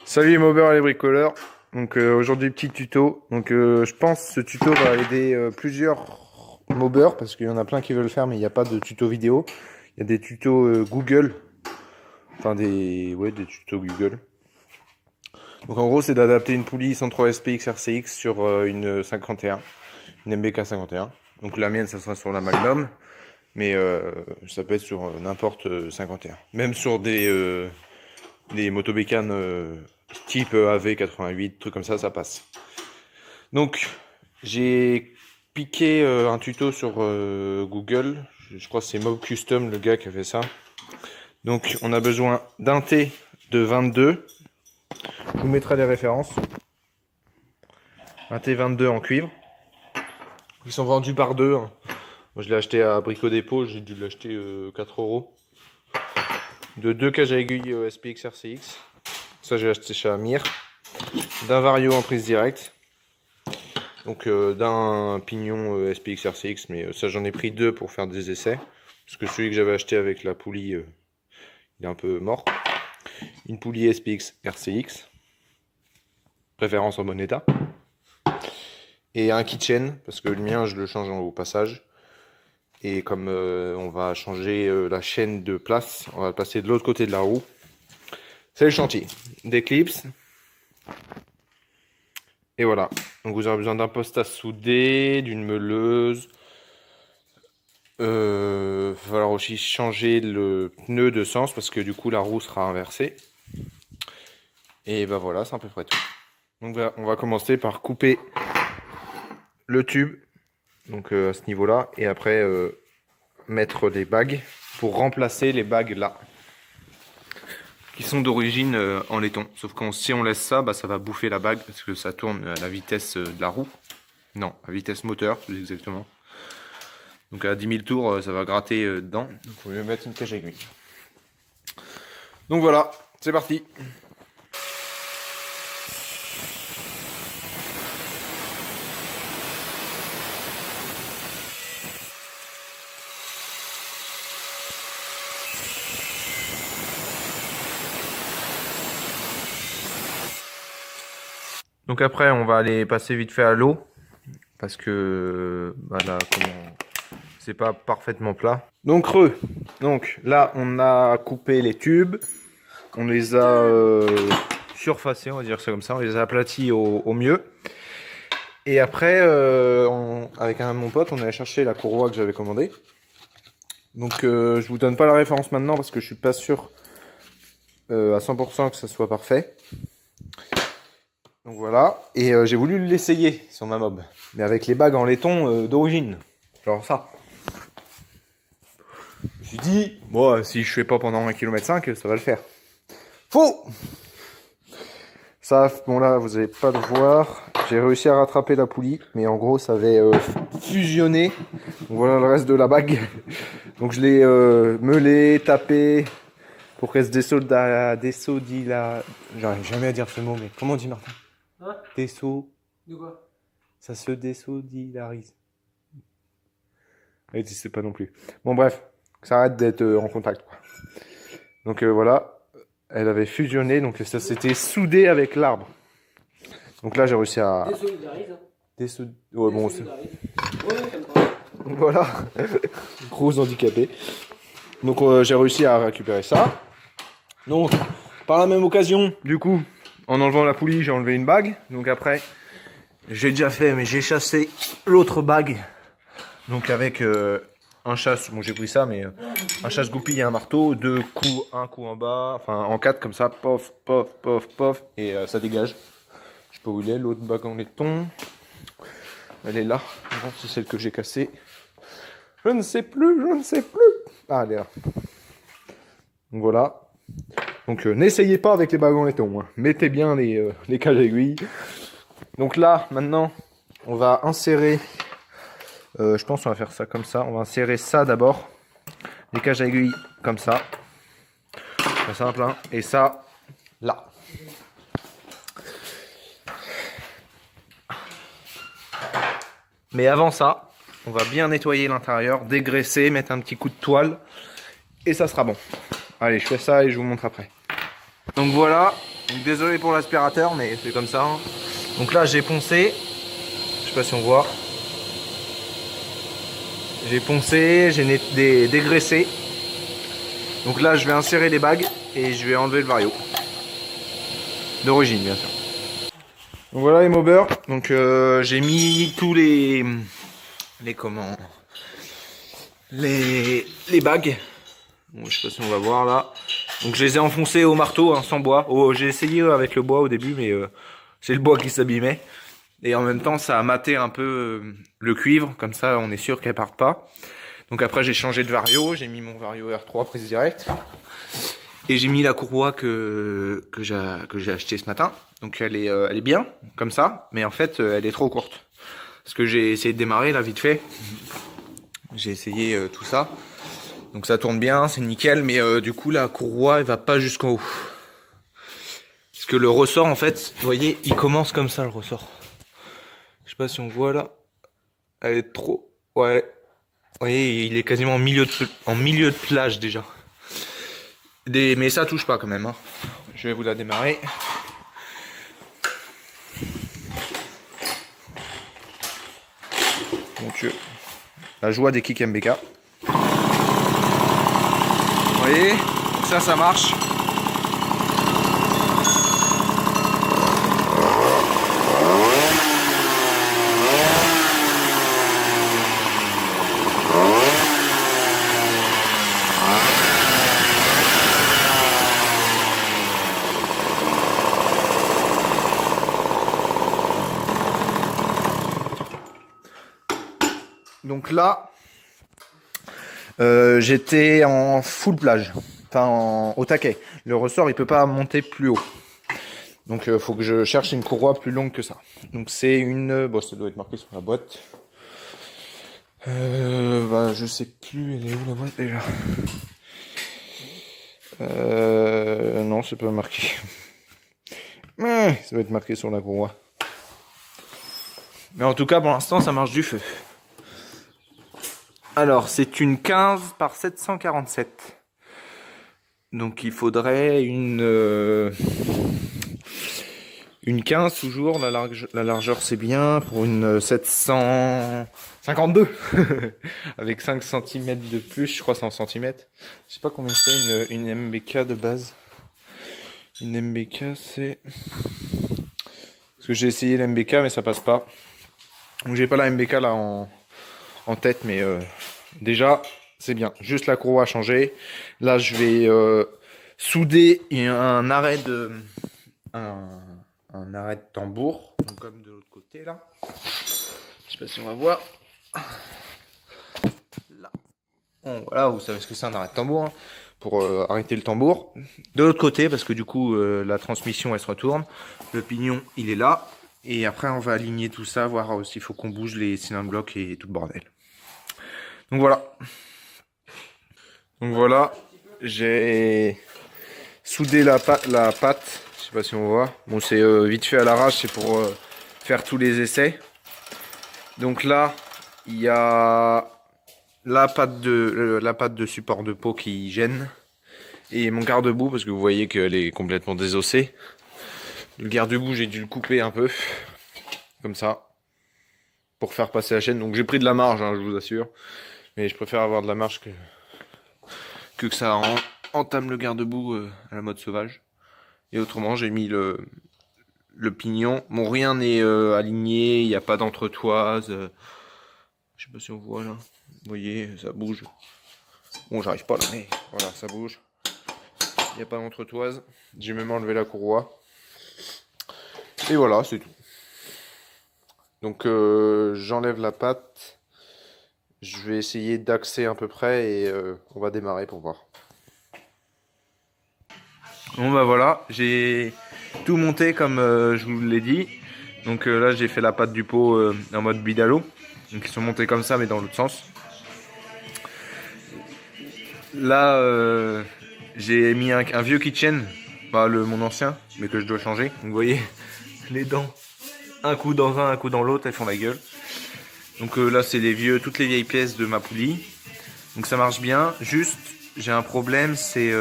Salut les mobbers et les bricoleurs. Donc aujourd'hui petit tuto. Donc je pense que ce tuto va aider plusieurs mobbers parce qu'il y en a plein qui veulent le faire mais il n'y a pas de tuto vidéo. Il y a des tutos Google. Enfin des tutos Google. Donc en gros c'est d'adapter une poulie 103 SPX RCX sur une 51, une MBK 51. Donc la mienne ça sera sur la Magnum, mais ça peut être sur n'importe 51. Même sur des motobécanes type AV88, trucs comme ça passe. Donc j'ai piqué un tuto sur Google. Je crois que c'est Mob Custom le gars qui a fait ça. Donc on a besoin d'un T de 22. Je vous mettrai les références. Un T22 en cuivre. Ils sont vendus par deux. Moi je l'ai acheté à Brico Dépôt, j'ai dû l'acheter 4 €. De 2 cages à aiguille SPX RCX. Ça j'ai acheté chez Amir. D'un Vario en prise directe. Donc d'un pignon SPX RCX, mais ça j'en ai pris 2 pour faire des essais. Parce que celui que j'avais acheté avec la poulie, il est un peu mort. Une poulie SPX RCX. Référence en bon état. Et un keychain, parce que le mien je le change au passage. Et comme on va changer la chaîne de place, on va le passer de l'autre côté de la roue. C'est le chantier. Des clips. Et voilà. Donc vous aurez besoin d'un poste à souder, d'une meuleuse. Il va falloir aussi changer le pneu de sens parce que du coup la roue sera inversée. Et ben voilà, c'est à peu près tout. Donc là, on va commencer par couper le tube. Donc à ce niveau-là. Et après mettre des bagues pour remplacer les bagues là. Qui sont d'origine en laiton. Sauf que si on laisse ça, bah, ça va bouffer la bague parce que ça tourne à la vitesse de la roue. Non, à vitesse moteur, plus exactement. Donc à 10 000 tours, ça va gratter dedans. Donc il faut mieux mettre une cage à aiguille. Donc voilà, c'est parti. Donc après, on va aller passer vite fait à l'eau. Parce que bah là, c'est pas parfaitement plat. Donc Donc là, on a coupé les tubes. On les a surfacés, on va dire ça comme ça. On les a aplatis au mieux. Et après, avec mon pote, on allait chercher la courroie que j'avais commandée. Donc je vous donne pas la référence maintenant parce que je suis pas sûr à 100% que ça soit parfait. Donc voilà, et j'ai voulu l'essayer sur ma mob, mais avec les bagues en laiton d'origine, genre ça. Je me suis dit, bon, si je fais pas pendant 1,5 km, ça va le faire. Faux. Ça, bon là, vous allez pas le voir, j'ai réussi à rattraper la poulie, mais en gros, ça avait fusionné. Donc voilà le reste de la bague. Donc je l'ai meulé, tapé, pour qu'elle se dessodila... J'arrive jamais à dire ce mot, mais comment on dit, Martin? Hein? De quoi? Ça se désolidarise. Je sais pas non plus. Bon bref, ça arrête d'être en contact, quoi. Donc voilà, elle avait fusionné, donc ça s'était soudé avec l'arbre. Donc là j'ai réussi à... Désolidarise. Ouais, bon, c'est... Voilà, gros handicapé. Donc j'ai réussi à récupérer ça. Donc par la même occasion, du coup, en enlevant la poulie, j'ai enlevé une bague. Donc après, j'ai déjà fait, mais j'ai chassé l'autre bague. Donc avec un chasse, bon j'ai pris ça, mais un chasse-goupille et un marteau, deux coups, un coup en bas, enfin en 4 comme ça, pof, pof, pof, pof, et ça dégage. Je sais pas où il est, l'autre bague en laiton. Elle est là, c'est celle que j'ai cassée. Je ne sais plus. Ah, elle est là. Donc voilà. Donc n'essayez pas avec les bagues en laiton, hein. Mettez bien les cages aiguilles. Donc là, maintenant, on va insérer, je pense qu'on va faire ça comme ça. On va insérer ça d'abord. Les cages aiguilles comme ça. C'est simple, hein. Et ça, là. Mais avant ça, on va bien nettoyer l'intérieur, dégraisser, mettre un petit coup de toile. Et ça sera bon. Allez, je fais ça et je vous montre après. Donc voilà, Donc désolé pour l'aspirateur, mais c'est comme ça. Hein. Donc là j'ai poncé, je sais pas si on voit. J'ai poncé, j'ai dégraissé. Donc là je vais insérer les bagues et je vais enlever le vario. D'origine bien sûr. Donc voilà les mobbers. Donc j'ai mis tous les comment les bagues. Bon, je sais pas si on va voir là. Donc je les ai enfoncés au marteau, hein, sans bois. Oh, j'ai essayé avec le bois au début, mais c'est le bois qui s'abîmait. Et en même temps, ça a maté un peu le cuivre, comme ça on est sûr qu'elle parte pas. Donc après j'ai changé de vario, j'ai mis mon vario R3 prise directe. Et j'ai mis la courroie que j'ai acheté ce matin. Donc elle est bien, comme ça, mais en fait elle est trop courte. Parce que j'ai essayé de démarrer là vite fait. J'ai essayé tout ça. Donc ça tourne bien, c'est nickel, mais du coup la courroie elle va pas jusqu'en haut. Parce que le ressort en fait, vous voyez, il commence comme ça le ressort. Je sais pas si on voit là. Elle est trop... Ouais. Vous voyez, il est quasiment en milieu de plage déjà. Mais ça touche pas quand même. Hein. Je vais vous la démarrer. Mon Dieu. La joie des kicks MBK. Vous voyez, ça marche. Donc là, j'étais en full plage, enfin au taquet. Le ressort il peut pas monter plus haut. Donc faut que je cherche une courroie plus longue que ça. Donc c'est une... Bon, ça doit être marqué sur la boîte. Bah je sais plus, elle est où la boîte déjà? Non, c'est pas marqué. Ça doit être marqué sur la courroie. Mais en tout cas, pour l'instant, ça marche du feu. Alors, c'est une 15 par 747. Donc, il faudrait une 15 toujours. La largeur, c'est bien. Pour une 752. Avec 5 cm de plus, je crois 100 cm. Je sais pas combien c'est une MBK de base. Une MBK, c'est... Parce que j'ai essayé l'MBK, mais ça passe pas. Donc, j'ai pas la MBK là en tête, mais déjà c'est bien. Juste la courroie à changer. Là je vais souder un arrêt de tambour, donc comme de l'autre côté là. Je sais pas si on va voir. Là. Bon, voilà, vous savez ce que c'est un arrêt de tambour, hein, pour arrêter le tambour. De l'autre côté, parce que du coup la transmission elle se retourne. Le pignon il est là. Et après on va aligner tout ça, voir s'il faut qu'on bouge les cylindres blocs et tout le bordel. Donc voilà. Donc voilà, j'ai soudé la pâte, je sais pas si on voit. Bon, c'est vite fait à l'arrache, c'est pour faire tous les essais. Donc là, il y a la pâte de support de peau qui gêne. Et mon garde-boue, parce que vous voyez qu'elle est complètement désossée. Le garde-boue, j'ai dû le couper un peu, comme ça, pour faire passer la chaîne. Donc j'ai pris de la marge, hein, je vous assure. Mais je préfère avoir de la marge que ça entame le garde-boue à la mode sauvage. Et autrement, j'ai mis le pignon. Bon, rien n'est aligné, il n'y a pas d'entretoise. Je sais pas si on voit là. Vous voyez, ça bouge. Bon, j'arrive pas là, mais voilà, ça bouge. Il n'y a pas d'entretoise. J'ai même enlevé la courroie. Et voilà, c'est tout. Donc j'enlève la pâte. Je vais essayer d'axer à peu près et on va démarrer pour voir. Bon bah voilà, j'ai tout monté comme je vous l'ai dit. Donc là j'ai fait la pâte du pot en mode bidalo. Donc ils sont montés comme ça mais dans l'autre sens. Là j'ai mis un vieux kitchen, pas mon ancien, mais que je dois changer. Donc vous voyez les dents, un coup dans un coup dans l'autre, elles font la gueule. Donc là c'est toutes les vieilles pièces de ma poulie. Donc ça marche bien. Juste j'ai un problème, c'est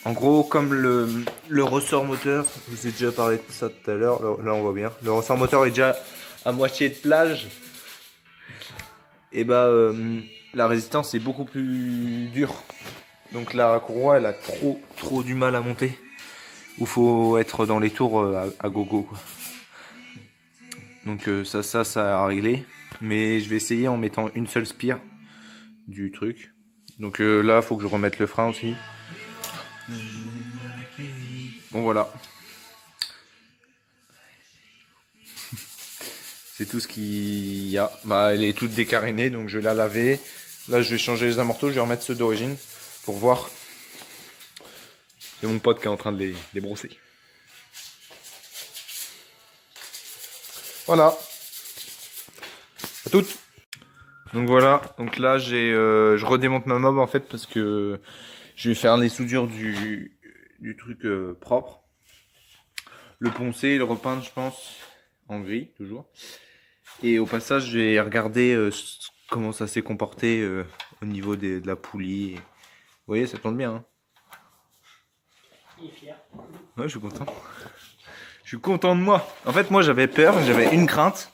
En gros, comme le ressort moteur, je vous ai déjà parlé de ça tout à l'heure, là on voit bien, le ressort moteur est déjà à moitié de plage, et bah la résistance est beaucoup plus dure. Donc la courroie elle a trop du mal à monter. Où faut être dans les tours à gogo quoi. Donc ça a réglé. Mais je vais essayer en mettant une seule spire du truc. Donc là faut que je remette le frein aussi. Bon voilà. C'est tout ce qu'il y a. Bah elle est toute décarénée donc je vais la laver. Là je vais changer les amortos, je vais remettre ceux d'origine pour voir. C'est mon pote qui est en train de les brosser. Voilà. À toutes. Donc voilà. Donc là je redémonte ma mob en fait parce que je vais faire les soudures du truc propre. Le poncer, le repeindre je pense en gris toujours. Et au passage je vais regarder comment ça s'est comporté au niveau de la poulie. Vous voyez ça tourne bien. Hein. Il est fier. Ouais, je suis content. Je suis content de moi. En fait, moi, j'avais peur, j'avais une crainte,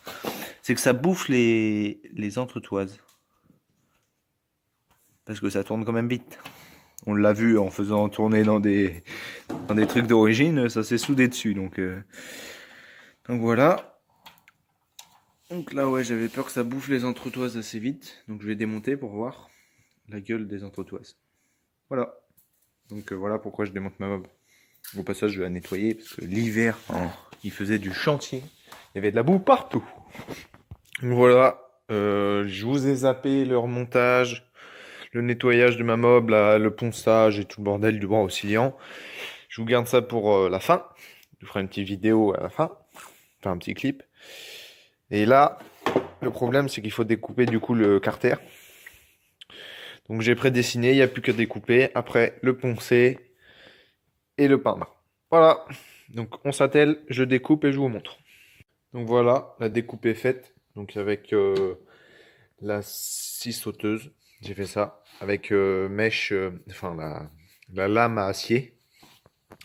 c'est que ça bouffe les entretoises. Parce que ça tourne quand même vite. On l'a vu en faisant tourner dans des trucs d'origine, ça s'est soudé dessus. Donc voilà. Donc là, ouais, j'avais peur que ça bouffe les entretoises assez vite. Donc je vais démonter pour voir la gueule des entretoises. Voilà. Donc voilà pourquoi je démonte ma mob. Au passage, je vais la nettoyer parce que l'hiver, il faisait du chantier. Il y avait de la boue partout. Donc voilà, je vous ai zappé le remontage, le nettoyage de ma mob, le ponçage et tout le bordel du bras oscillant. Je vous garde ça pour la fin. Je vous ferai une petite vidéo à la fin, enfin un petit clip. Et là, le problème, c'est qu'il faut découper du coup le carter. Donc j'ai prédessiné, il n'y a plus qu'à découper. Après, le poncer et le peindre. Voilà. Donc on s'attelle, je découpe et je vous montre. Donc voilà, la découpe est faite. Donc avec la scie sauteuse, j'ai fait ça. Avec mèche, enfin la lame à acier.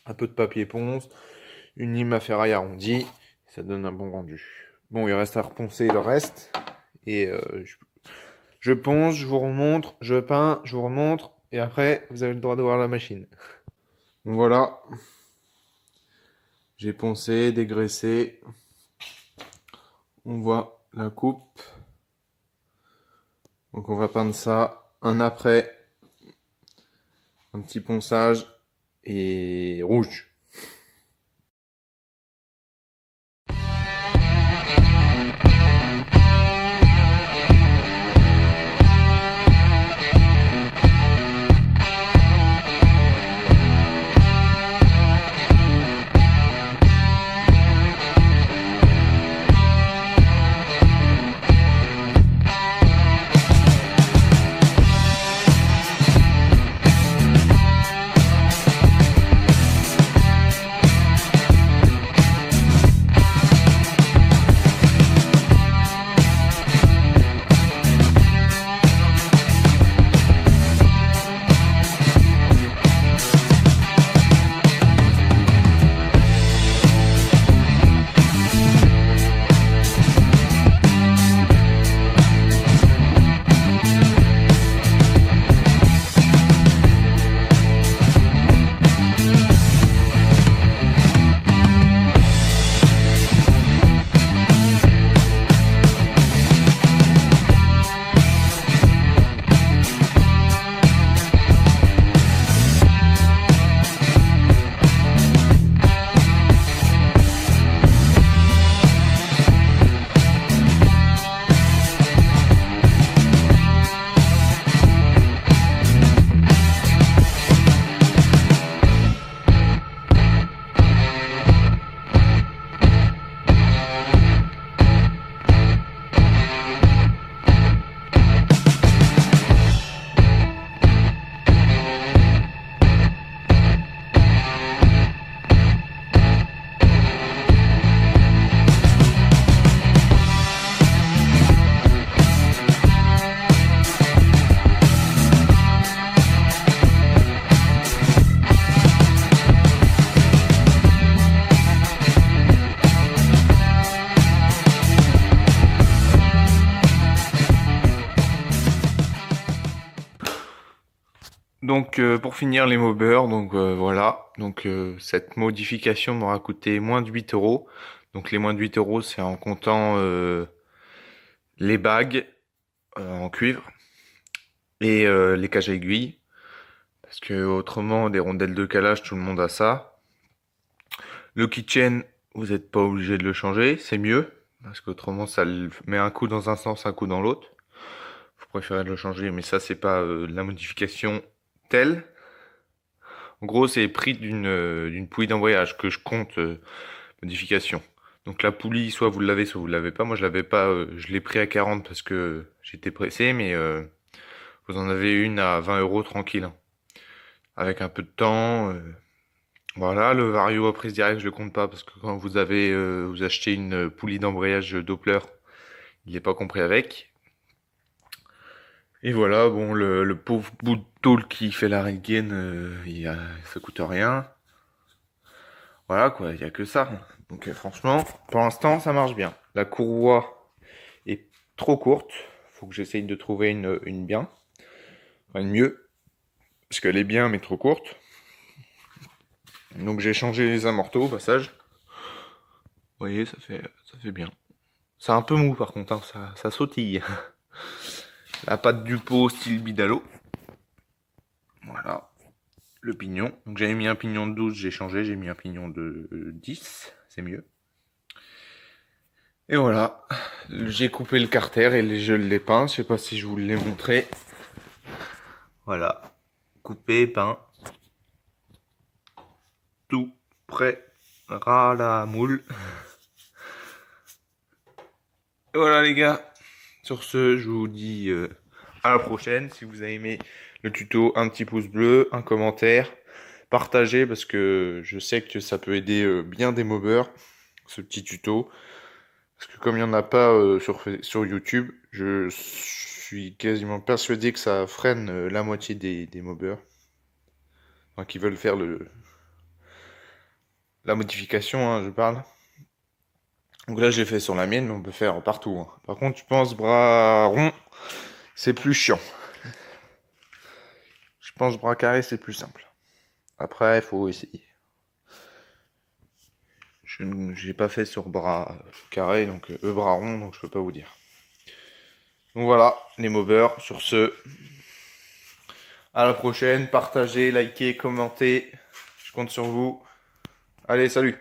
Un peu de papier ponce. Une lime à ferraille arrondie. Ça donne un bon rendu. Bon, il reste à reponcer le reste. Et je ponce, je vous remontre, je peins, je vous remontre, et après, vous avez le droit de voir la machine. Donc voilà. J'ai poncé, dégraissé. On voit la coupe. Donc on va peindre ça un après. Un petit ponçage et rouge. Donc pour finir les mobbers, donc voilà. Donc cette modification m'aura coûté moins de 8 euros. Donc les moins de 8 euros, c'est en comptant les bagues en cuivre et les cages à aiguilles. Parce que autrement, des rondelles de calage, tout le monde a ça. Le keychain, vous n'êtes pas obligé de le changer, c'est mieux. Parce qu'autrement, ça le met un coup dans un sens, un coup dans l'autre. Vous préférez le changer, mais ça, c'est pas la modification telle. En gros, c'est le prix d'une poulie d'embrayage que je compte modification. Donc la poulie, soit vous l'avez pas. Moi, je l'avais pas. Je l'ai pris à 40 parce que j'étais pressé, mais vous en avez une à 20 euros tranquille, hein. Avec un peu de temps. Voilà, le vario à prise directe, je le compte pas parce que quand vous achetez une poulie d'embrayage Doppler, il n'est pas compris avec. Et voilà, bon, le pauvre bout de tôle qui fait la gaine, ça coûte rien. Voilà quoi, il y a que ça. Donc franchement, pour l'instant, ça marche bien. La courroie est trop courte. Faut que j'essaye de trouver une bien. Enfin, une mieux. Parce qu'elle est bien, mais trop courte. Donc j'ai changé les amortos au passage. Vous voyez, ça fait bien. C'est un peu mou par contre, hein, ça sautille. La patte du pot style Bidalo. Voilà. Le pignon. Donc j'avais mis un pignon de 12, j'ai changé, j'ai mis un pignon de 10. C'est mieux. Et voilà. J'ai coupé le carter et je l'ai peint. Je sais pas si je vous l'ai montré. Voilà. Coupé, peint. Tout prêt à la moule. Et voilà les gars. Sur ce, je vous dis à la prochaine. Si vous avez aimé le tuto, un petit pouce bleu, un commentaire, partagez parce que je sais que ça peut aider bien des mobbers, ce petit tuto. Parce que comme il n'y en a pas sur YouTube, je suis quasiment persuadé que ça freine la moitié des mobbers. Enfin, qui veulent faire la modification, hein, je parle. Donc là, j'ai fait sur la mienne, mais on peut faire partout, hein. Par contre, je pense bras rond, c'est plus chiant. Je pense bras carré, c'est plus simple. Après, il faut essayer. Je n'ai pas fait sur bras carré, donc bras rond, donc je peux pas vous dire. Donc voilà, les mobbers. Sur ce, à la prochaine. Partagez, likez, commentez. Je compte sur vous. Allez, salut!